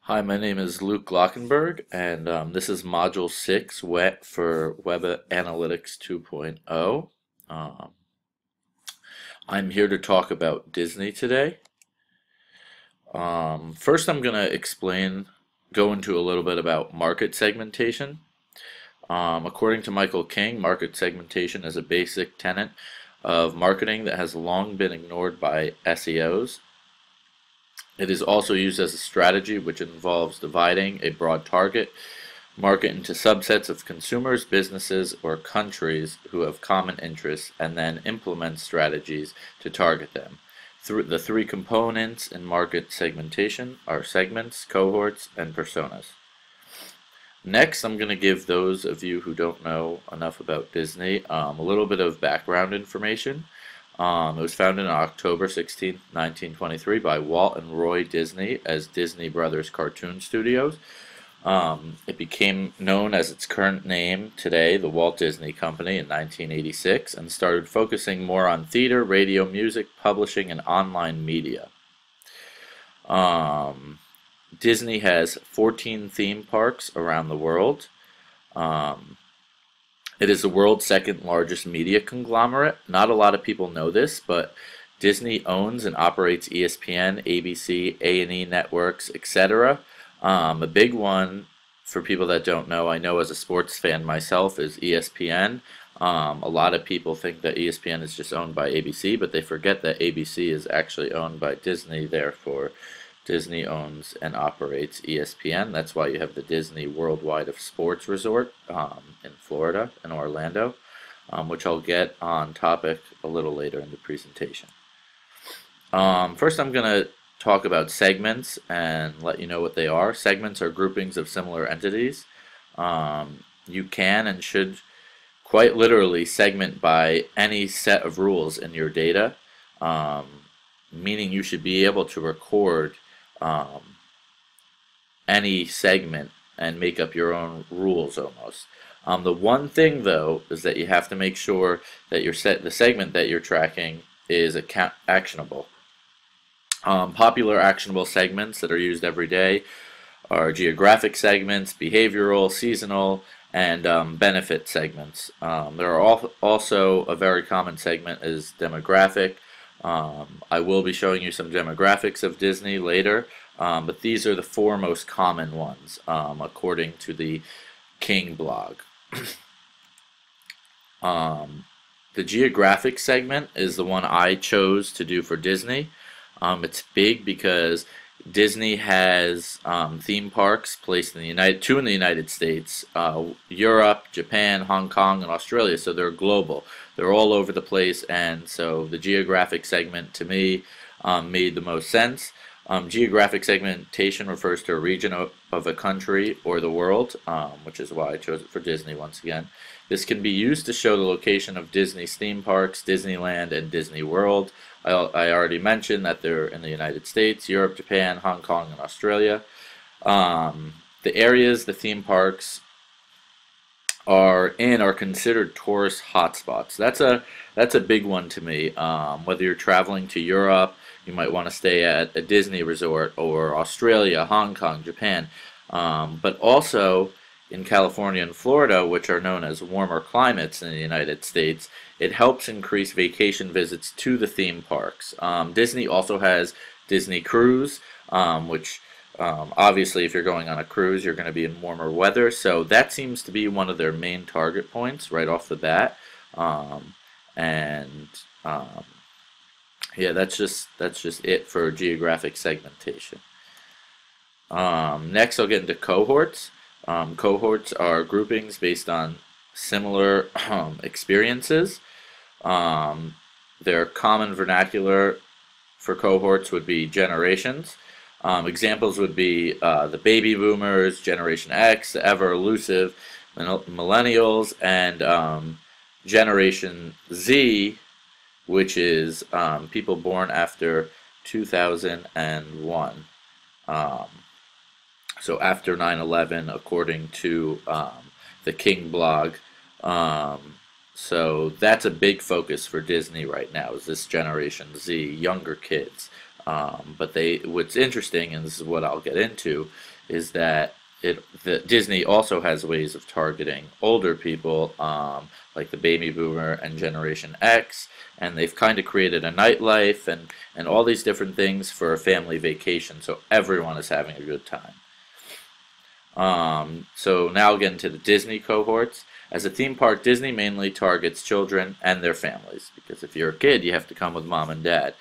Hi, my name is Luke Glockenberg, and this is Module 6 WET for Web Analytics 2.0. Um, I'm here to talk about Disney today. First, I'm going to go into a little bit about market segmentation. According to Michael King, market segmentation is a basic tenet of marketing that has long been ignored by SEOs. It is also used as a strategy which involves dividing a broad target market into subsets of consumers, businesses, or countries who have common interests and then implement strategies to target them. The three components in market segmentation are segments, cohorts, and personas. Next, I'm going to give those of you who don't know enough about Disney a little bit of background information. It was founded on October 16, 1923 by Walt and Roy Disney as Disney Brothers Cartoon Studios. It became known as its current name today, the Walt Disney Company, in 1986, and started focusing more on theater, radio, music, publishing, and online media. Disney has 14 theme parks around the world. It is the world's second largest media conglomerate. Not a lot of people know this, but Disney owns and operates ESPN, ABC, A&E networks, etc. A big one for people that don't know, I know as a sports fan myself, is ESPN. A lot of people think that ESPN is just owned by ABC, but they forget that ABC is actually owned by Disney. Therefore, Disney owns and operates ESPN. That's why you have the Disney Worldwide of Sports Resort in Florida, in Orlando, which I'll get on topic a little later in the presentation. First, I'm going to talk about segments and let you know what they are. Segments are groupings of similar entities. You can and should quite literally segment by any set of rules in your data, meaning you should be able to record any segment and make up your own rules almost. The one thing though is that you have to make sure that the segment that you're tracking is actionable. Popular actionable segments that are used every day are geographic segments, behavioral, seasonal, and benefit segments. There are also a very common segment is demographic. I will be showing you some demographics of Disney later, but these are the four most common ones according to the King blog. The geographic segment is the one I chose to do for Disney. It's big because Disney has theme parks placed in two in the United States, Europe, Japan, Hong Kong, and Australia. So they're global. They're all over the place, and so the geographic segment to me made the most sense. Geographic segmentation refers to a region of a country or the world, which is why I chose it for Disney once again. This can be used to show the location of Disney's theme parks, Disneyland, and Disney World. I already mentioned that they're in the United States, Europe, Japan, Hong Kong, and Australia. The areas the theme parks are considered tourist hotspots. That's a big one to me. Whether you're traveling to Europe, you might want to stay at a Disney resort, or Australia, Hong Kong, Japan, but also in California and Florida, which are known as warmer climates in the United States. It helps increase vacation visits to the theme parks. Disney also has Disney Cruise, which obviously if you're going on a cruise, you're going to be in warmer weather. So that seems to be one of their main target points right off the bat. Yeah, that's just it for geographic segmentation. Next, I'll get into cohorts. Cohorts are groupings based on similar experiences. Their common vernacular for cohorts would be generations. Examples would be the baby boomers, Generation X, the ever elusive millennials, and Generation Z, which is people born after 2001. So after 9/11, according to the King blog. So that's a big focus for Disney right now, is this Generation Z, younger kids. But what's interesting, and this is what I'll get into, is that Disney also has ways of targeting older people, like the baby boomer and Generation X, and they've kind of created a nightlife and all these different things for a family vacation, so everyone is having a good time. So now again to the Disney cohorts. As a theme park, Disney mainly targets children and their families, because if you're a kid, you have to come with mom and dad.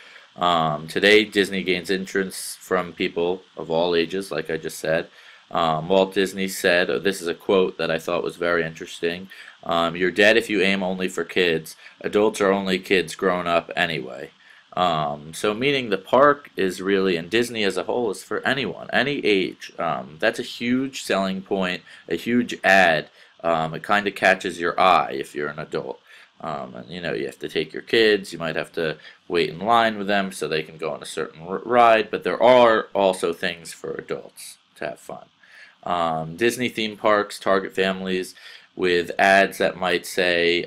Today, Disney gains entrance from people of all ages, like I just said. Walt Disney said, this is a quote that I thought was very interesting, "You're dead if you aim only for kids. Adults are only kids grown up anyway." So meaning the park is really, and Disney as a whole, is for anyone, any age. That's a huge selling point, a huge ad. It kind of catches your eye if you're an adult. And you know, you have to take your kids, you might have to wait in line with them so they can go on a certain ride, but there are also things for adults to have fun. Disney theme parks target families with ads that might say,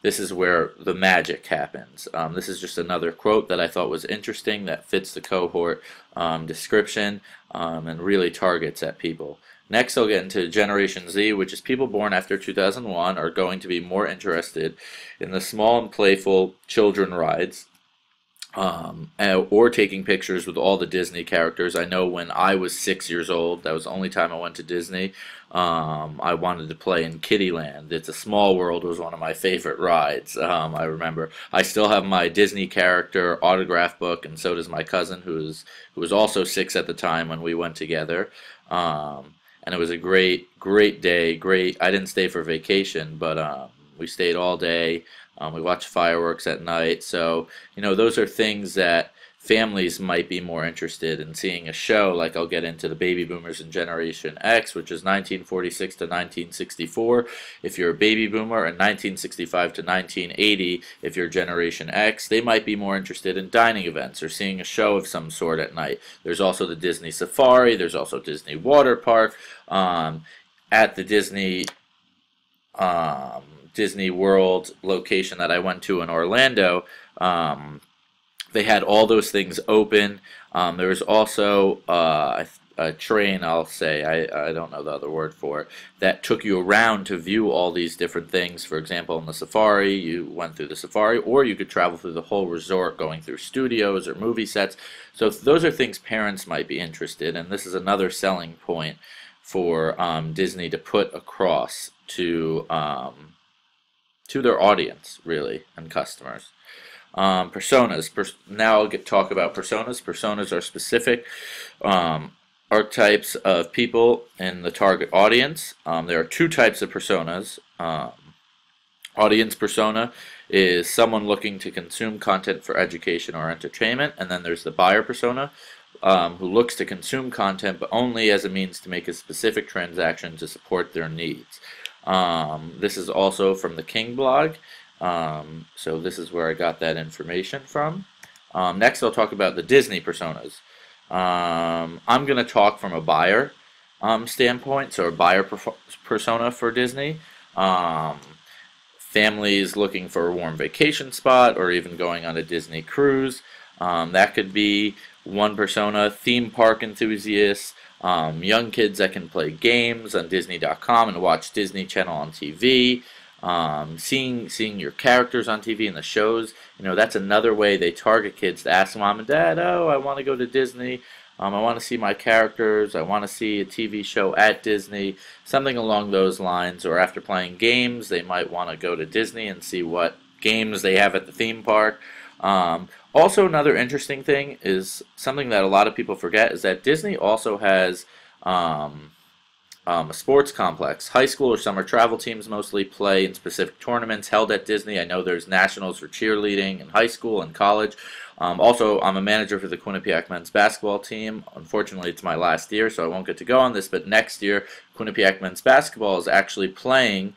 this is where the magic happens. This is just another quote that I thought was interesting that fits the cohort description and really targets at people. Next, I'll get into Generation Z, which is people born after 2001 are going to be more interested in the small and playful children rides, or taking pictures with all the Disney characters. I know when I was 6 years old, that was the only time I went to Disney, I wanted to play in Kittyland. It's a Small World was one of my favorite rides. I remember I still have my Disney character autograph book, and so does my cousin, who was also 6 at the time when we went together. And it was a great day. I didn't stay for vacation, but we stayed all day. We watched fireworks at night. So, you know, those are things that families might be more interested in seeing. A show like, I'll get into the Baby Boomers and Generation X, which is 1946 to 1964 if you're a baby boomer, and 1965 to 1980 if you're Generation X. They might be more interested in dining events or seeing a show of some sort at night. There's also the Disney Safari. There's also Disney Water Park. At the Disney World location that I went to in Orlando, they had all those things open. There was also a train, I'll say, I don't know the other word for it, that took you around to view all these different things. For example, in the safari, you went through the safari, or you could travel through the whole resort, going through studios or movie sets. So those are things parents might be interested in. This is another selling point for Disney to put across to their audience, really, and customers. Personas. Now I'll talk about personas. Personas are specific archetypes of people in the target audience. There are 2 types of personas. Audience persona is someone looking to consume content for education or entertainment, and then there's the buyer persona, who looks to consume content but only as a means to make a specific transaction to support their needs. This is also from the King blog, so this is where I got that information from. Next, I'll talk about the Disney personas. I'm going to talk from a buyer standpoint, so a buyer persona for Disney. Families looking for a warm vacation spot, or even going on a Disney cruise. That could be one persona. Theme park enthusiasts, young kids that can play games on Disney.com and watch Disney Channel on TV. Seeing your characters on TV in the shows, you know, that's another way they target kids to ask mom and dad, oh, I want to go to Disney, I want to see my characters, I want to see a TV show at Disney, something along those lines. Or after playing games, they might want to go to Disney and see what games they have at the theme park. Also, another interesting thing is something that a lot of people forget is that Disney also has a sports complex. High school or summer travel teams mostly play in specific tournaments held at Disney. I know there's nationals for cheerleading in high school and college. Also, I'm a manager for the Quinnipiac men's basketball team. Unfortunately, it's my last year, so I won't get to go on this, but next year, Quinnipiac men's basketball is actually playing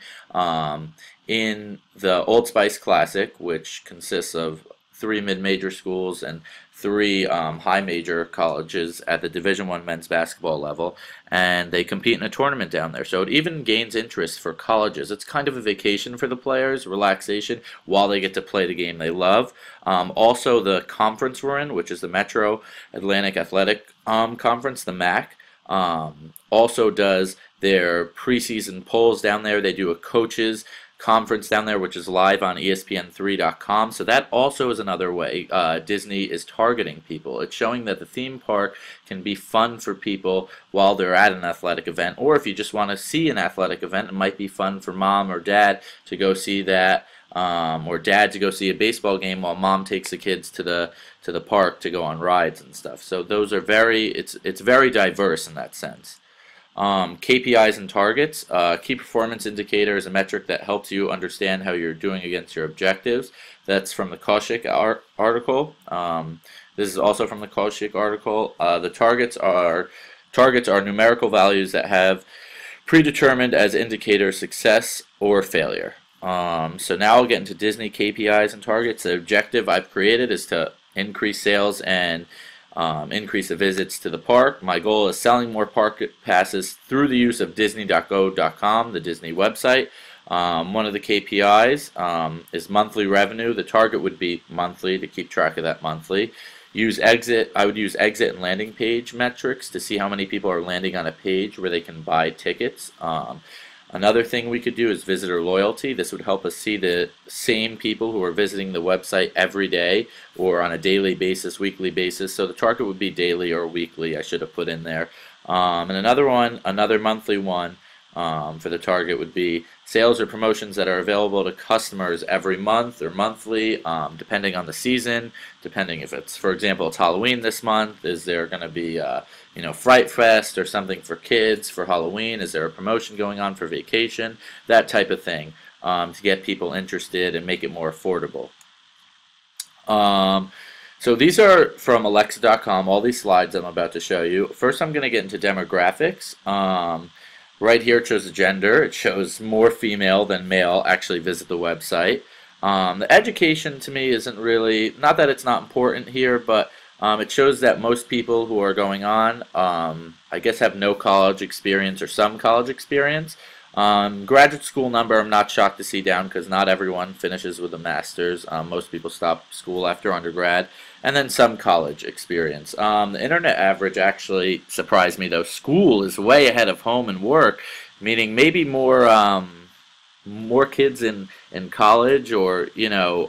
in the Old Spice Classic, which consists of 3 mid-major schools and 3 high-major colleges at the Division I men's basketball level, and they compete in a tournament down there. So it even gains interest for colleges. It's kind of a vacation for the players, relaxation, while they get to play the game they love. Also, the conference we're in, which is the Metro Atlantic Athletic Conference, the MAC, Also does their preseason polls down there. They do a coaches conference down there, which is live on ESPN3.com. So that also is another way Disney is targeting people. It's showing that the theme park can be fun for people while they're at an athletic event, or if you just want to see an athletic event, it might be fun for mom or dad to go see that. Or dad to go see a baseball game while mom takes the kids to the park to go on rides and stuff. So those are it's very diverse in that sense. KPIs and targets. Key performance indicator is a metric that helps you understand how you're doing against your objectives. That's from the Kaushik article. This is also from the Kaushik article. The targets are numerical values that have predetermined as indicators success or failure. So now I'll get into Disney KPIs and targets. The objective I've created is to increase sales and increase the visits to the park. My goal is selling more park passes through the use of Disney.go.com, the Disney website. One of the KPIs is monthly revenue. The target would be monthly to keep track of that monthly. I would use exit and landing page metrics to see how many people are landing on a page where they can buy tickets. Another thing we could do is visitor loyalty. This would help us see the same people who are visiting the website every day or on a daily basis, weekly basis. So the target would be daily or weekly, I should have put in there. And another monthly one for the target would be sales or promotions that are available to customers every month or monthly, depending on the season, depending if it's, for example, it's Halloween this month. Is there going to be Fright Fest or something for kids for Halloween? Is there a promotion going on for vacation? That type of thing to get people interested and make it more affordable. So these are from Alexa.com, all these slides I'm about to show you. First I'm going to get into demographics. Right here it shows the gender. It shows more female than male actually visit the website. The education to me isn't really, not that it's not important here, but it shows that most people who are going on, I guess, have no college experience or some college experience. Graduate school number I'm not shocked to see down because not everyone finishes with a master's. Most people stop school after undergrad. And then some college experience. The internet average actually surprised me though. School is way ahead of home and work, meaning maybe more kids in college or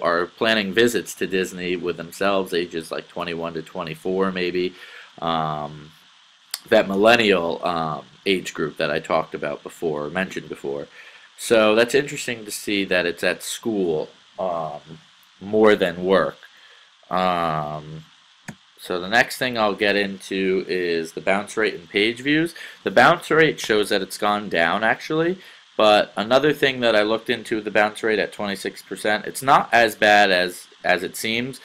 are planning visits to Disney with themselves, ages like 21 to 24 maybe. That millennial age group that I talked about before, mentioned before. So that's interesting to see that it's at school more than work. So the next thing I'll get into is the bounce rate and page views. The bounce rate shows that it's gone down actually, but another thing that I looked into the bounce rate at 26%, it's not as bad as it seems.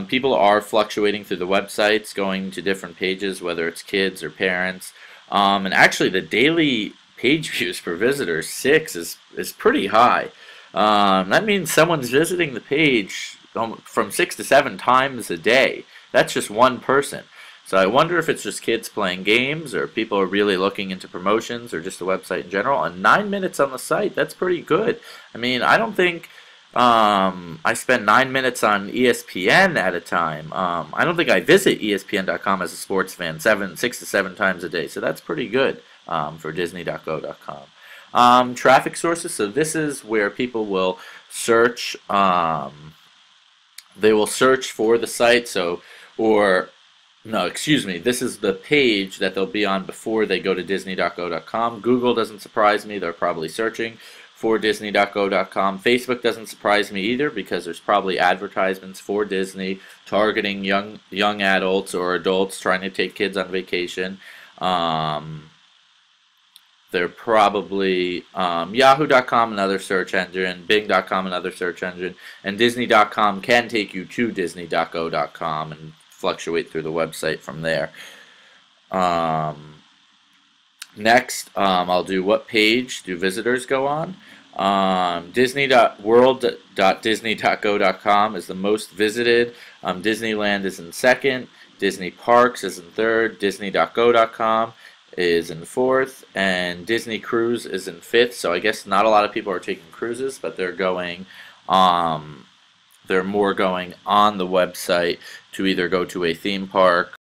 People are fluctuating through the websites, going to different pages, whether it's kids or parents. And actually the daily page views per visitor, 6, is pretty high. That means someone's visiting the page from 6 to 7 times a day. That's just one person. So I wonder if it's just kids playing games or people are really looking into promotions or just the website in general. And 9 minutes on the site, that's pretty good. I mean, I don't think I spend 9 minutes on ESPN at a time. I don't think I visit ESPN.com as a sports fan 6 to 7 times a day. So that's pretty good for Disney.go.com. Traffic sources. So this is where people will search. They will search for the site. This is the page that they'll be on before they go to Disney.go.com. Google doesn't surprise me. They're probably searching for Disney.go.com. Facebook doesn't surprise me either because there's probably advertisements for Disney targeting young adults or adults trying to take kids on vacation. They're probably Yahoo.com, another search engine, Bing.com, another search engine, and Disney.com can take you to Disney.go.com and fluctuate through the website from there. Next, I'll do what page do visitors go on. World.disney.go.com is the most visited. Disneyland is in second. Disney Parks is in third. Disney.go.com is in fourth, and Disney Cruise is in fifth. So I guess not a lot of people are taking cruises, but they're going they're more going on the website to either go to a theme park